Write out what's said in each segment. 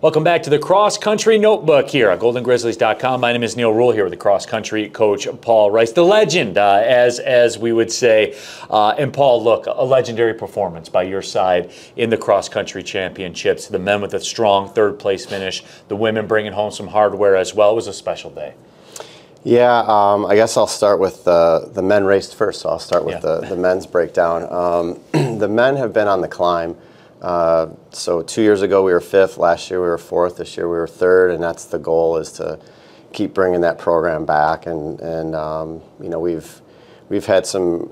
Welcome back to the Cross Country Notebook here at GoldenGrizzlies.com. My name is Neal Ruhl here with the cross country coach Paul Rice, the legend, as we would say. And Paul, look, a legendary performance by your side in the cross country championships. The men with a strong third place finish, the women bringing home some hardware as well. It was a special day. Yeah, I guess I'll start with the men raced first, so I'll start with the men's breakdown. The men have been on the climb. So 2 years ago we were fifth, last year we were fourth, this year we were third, and that's the goal, is to keep bringing that program back. And you know, we've had some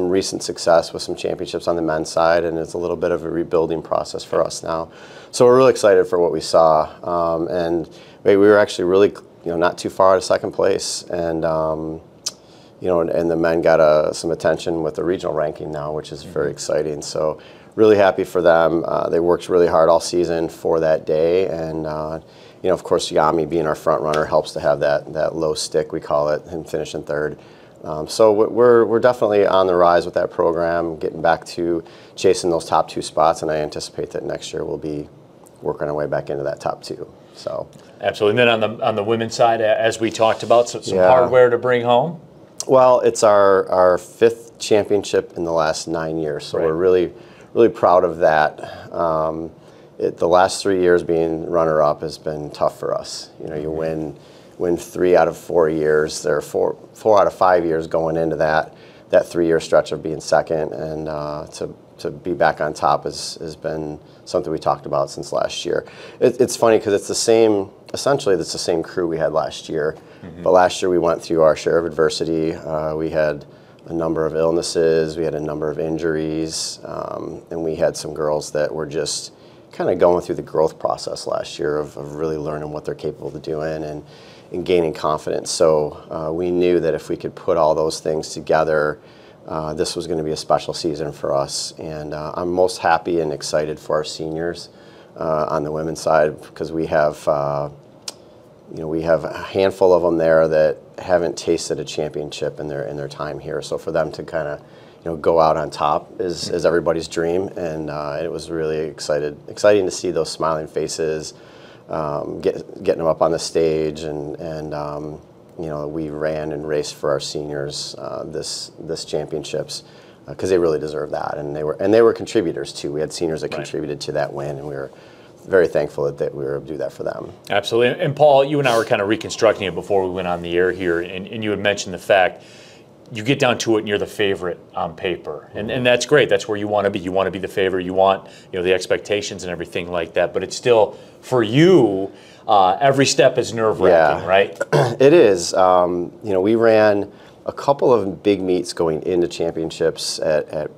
recent success with some championships on the men's side, and it's a little bit of a rebuilding process for us now. So we're really excited for what we saw, and we were actually really not too far out of second place, and and the men got some attention with the regional ranking now, which is very exciting. So really happy for them. They worked really hard all season for that day, and of course Yami being our front runner helps to have that low stick, we call it, and finishing third. So we're definitely on the rise with that program, getting back to chasing those top two spots, and I anticipate that next year we'll be working our way back into that top two. So absolutely. And then on the women's side, as we talked about, some hardware to bring home. Well, it's our fifth championship in the last 9 years, so we're really proud of that. The last 3 years being runner-up has been tough for us. You win 3 out of 4 years. There are four out of 5 years going into that 3-year stretch of being second, and to be back on top has been something we talked about since last year. It's funny because essentially it's the same crew we had last year, but last year we went through our share of adversity. We had a number of illnesses, we had a number of injuries, and we had some girls that were just kind of going through the growth process last year of really learning what they're capable of doing and gaining confidence. So we knew that if we could put all those things together, this was going to be a special season for us. And I'm most happy and excited for our seniors on the women's side, because we have a handful of them there that haven't tasted a championship in their time here. So for them to kind of go out on top is everybody's dream, and it was really exciting to see those smiling faces, getting them up on the stage, and we ran and raced for our seniors this championships, because they really deserve that, and they were contributors too. We had seniors that contributed to that win, and we were very thankful that we were able to do that for them. Absolutely. And Paul, you and I were kind of reconstructing it before we went on the air here, and you had mentioned the fact you get down to it and you're the favorite on paper. And that's great. That's where you want to be. You want to be the favorite. You want the expectations and everything like that. But it's still, for you, every step is nerve-wracking, right? It is. We ran a couple of big meets going into championships at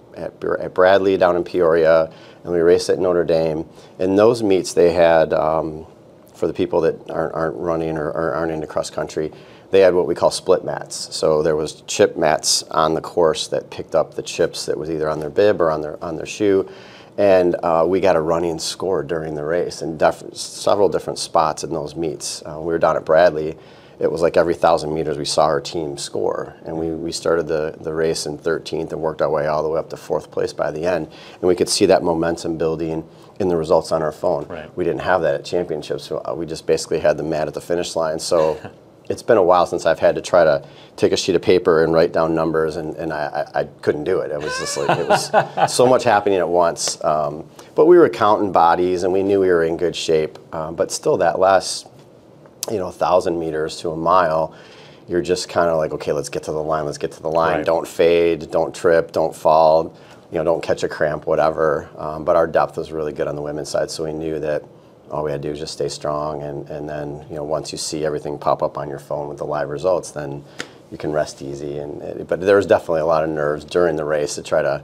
Bradley down in Peoria, and we raced at Notre Dame. And those meets, they had, for the people that aren't running or aren't into cross country, they had what we call split mats. So there was chip mats on the course that picked up the chips that was either on their bib or on their shoe. And we got a running score during the race in several different spots in those meets. We were down at Bradley. It was like every 1,000 meters we saw our team score. And we started the race in 13th and worked our way all the way up to 4th place by the end. And we could see that momentum building in the results on our phone. Right. We didn't have that at championships, so we just basically had the mat at the finish line. So it's been a while since I've had to try to take a sheet of paper and write down numbers, and I couldn't do it. It was just like, it was so much happening at once. But we were counting bodies, and we knew we were in good shape. But still, that last 1,000 meters to a mile, you're just kind of like, okay, let's get to the line, let's get to the line. Right. Don't fade, don't trip, don't fall, don't catch a cramp, whatever. But our depth was really good on the women's side, so we knew that all we had to do was just stay strong, and then once you see everything pop up on your phone with the live results, then you can rest easy. But there was definitely a lot of nerves during the race to try to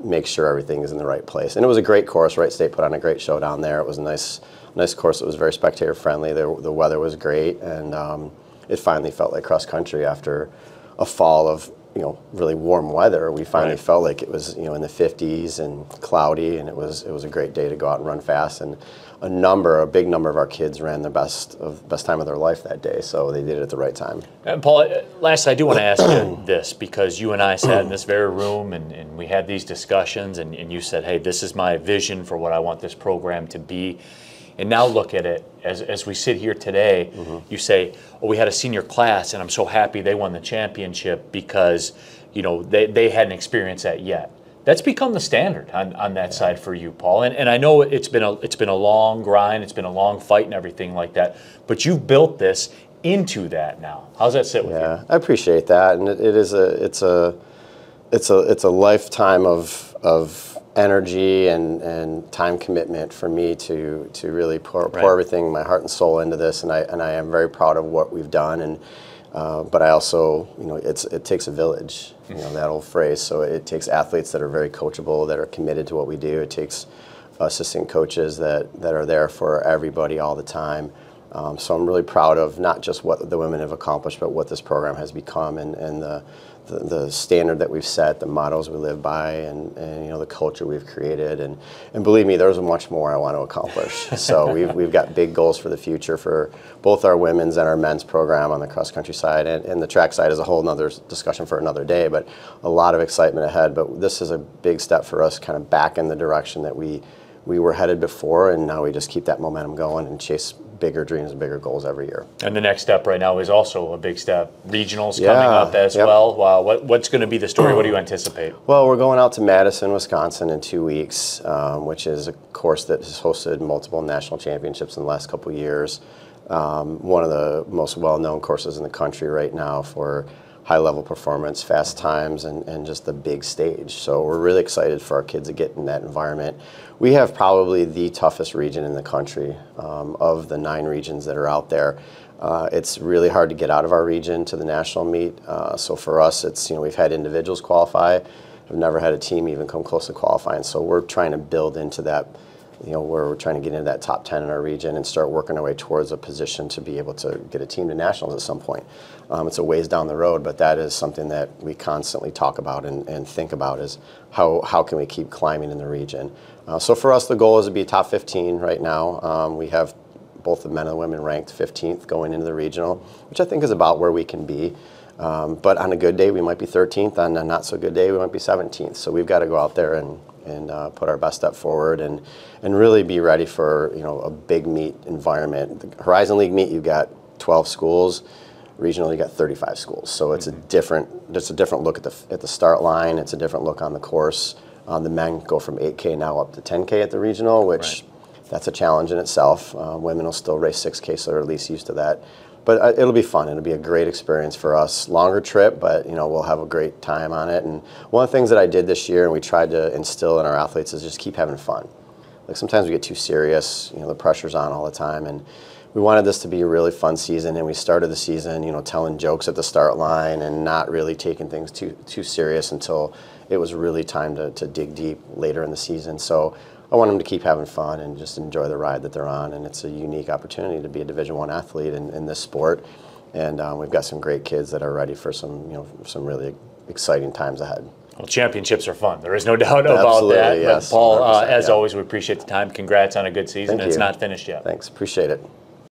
make sure everything is in the right place. And it was a great course. Wright State put on a great show down there. It was a nice course. It was very spectator friendly. The weather was great, and it finally felt like cross country after a fall of really warm weather. We finally felt like it was in the 50s and cloudy, and it was a great day to go out and run fast. And a big number of our kids ran the best time of their life that day, so they did it at the right time. And Paul, last I do want to ask you this, because you and I sat in this very room and we had these discussions, and you said, hey, this is my vision for what I want this program to be. And now look at it as we sit here today. You say, "Oh, we had a senior class, and I'm so happy they won the championship because, you know, they hadn't experienced that yet." That's become the standard on that side for you, Paul. And I know it's been a long grind, it's been a long fight and everything like that. But you've built this into that now. How's that sit with you? Yeah, I appreciate that, and it's a lifetime of energy and time commitment for me to really pour everything, my heart and soul into this, and I am very proud of what we've done. And but I also, you know, it takes a village, you know, that old phrase. So it takes athletes that are very coachable, that are committed to what we do. It takes assistant coaches that are there for everybody all the time. So I'm really proud of not just what the women have accomplished, but what this program has become, and the standard that we've set, the mottos we live by, and you know, the culture we've created. And believe me, there's much more I want to accomplish. So we've got big goals for the future for both our women's and our men's program on the cross country side, and the track side is a whole nother discussion for another day, but a lot of excitement ahead. But this is a big step for us, kind of back in the direction that we were headed before, and now we just keep that momentum going and chase bigger dreams and bigger goals every year. And the next step right now is also a big step. Regionals coming up as well. Wow, what's going to be the story? What do you anticipate? Well, we're going out to Madison, Wisconsin in 2 weeks, which is a course that has hosted multiple national championships in the last couple of years. One of the most well-known courses in the country right now for high-level performance, fast times, and just the big stage. So we're really excited for our kids to get in that environment. We have probably the toughest region in the country of the 9 regions that are out there. It's really hard to get out of our region to the national meet. So for us, it's, you know, we've had individuals qualify. We've never had a team even come close to qualifying. So we're trying to build into that, you know, where we're trying to get into that top 10 in our region and start working our way towards a position to be able to get a team to nationals at some point. It's a ways down the road, but that is something that we constantly talk about and think about, is how can we keep climbing in the region. So for us, the goal is to be top 15 right now. We have both the men and the women ranked 15th going into the regional, which I think is about where we can be. But on a good day, we might be 13th. On a not so good day, we might be 17th. So we've got to go out there and put our best step forward and really be ready for, you know, a big meet environment. The Horizon League meet, you've got 12 schools. Regional, you got 35 schools. So it's a different look at the start line. It's a different look on the course. The men go from 8K now up to 10K at the regional, which that's a challenge in itself. Women will still race 6K, so they're at least used to that. But it'll be fun. It'll be a great experience for us. Longer trip, but you know, we'll have a great time on it. And one of the things that I did this year, and we tried to instill in our athletes, is just keep having fun. Like sometimes we get too serious. You know, the pressure's on all the time, and we wanted this to be a really fun season. And we started the season, you know, telling jokes at the start line and not really taking things too serious until it was really time to dig deep later in the season. So I want them to keep having fun and just enjoy the ride that they're on. And it's a unique opportunity to be a Division I athlete in this sport. And we've got some great kids that are ready for some really exciting times ahead. Well, championships are fun. There is no doubt about that. Yes, but Paul, as always, we appreciate the time. Congrats on a good season. Thank you. It's not finished yet. Thanks. Appreciate it.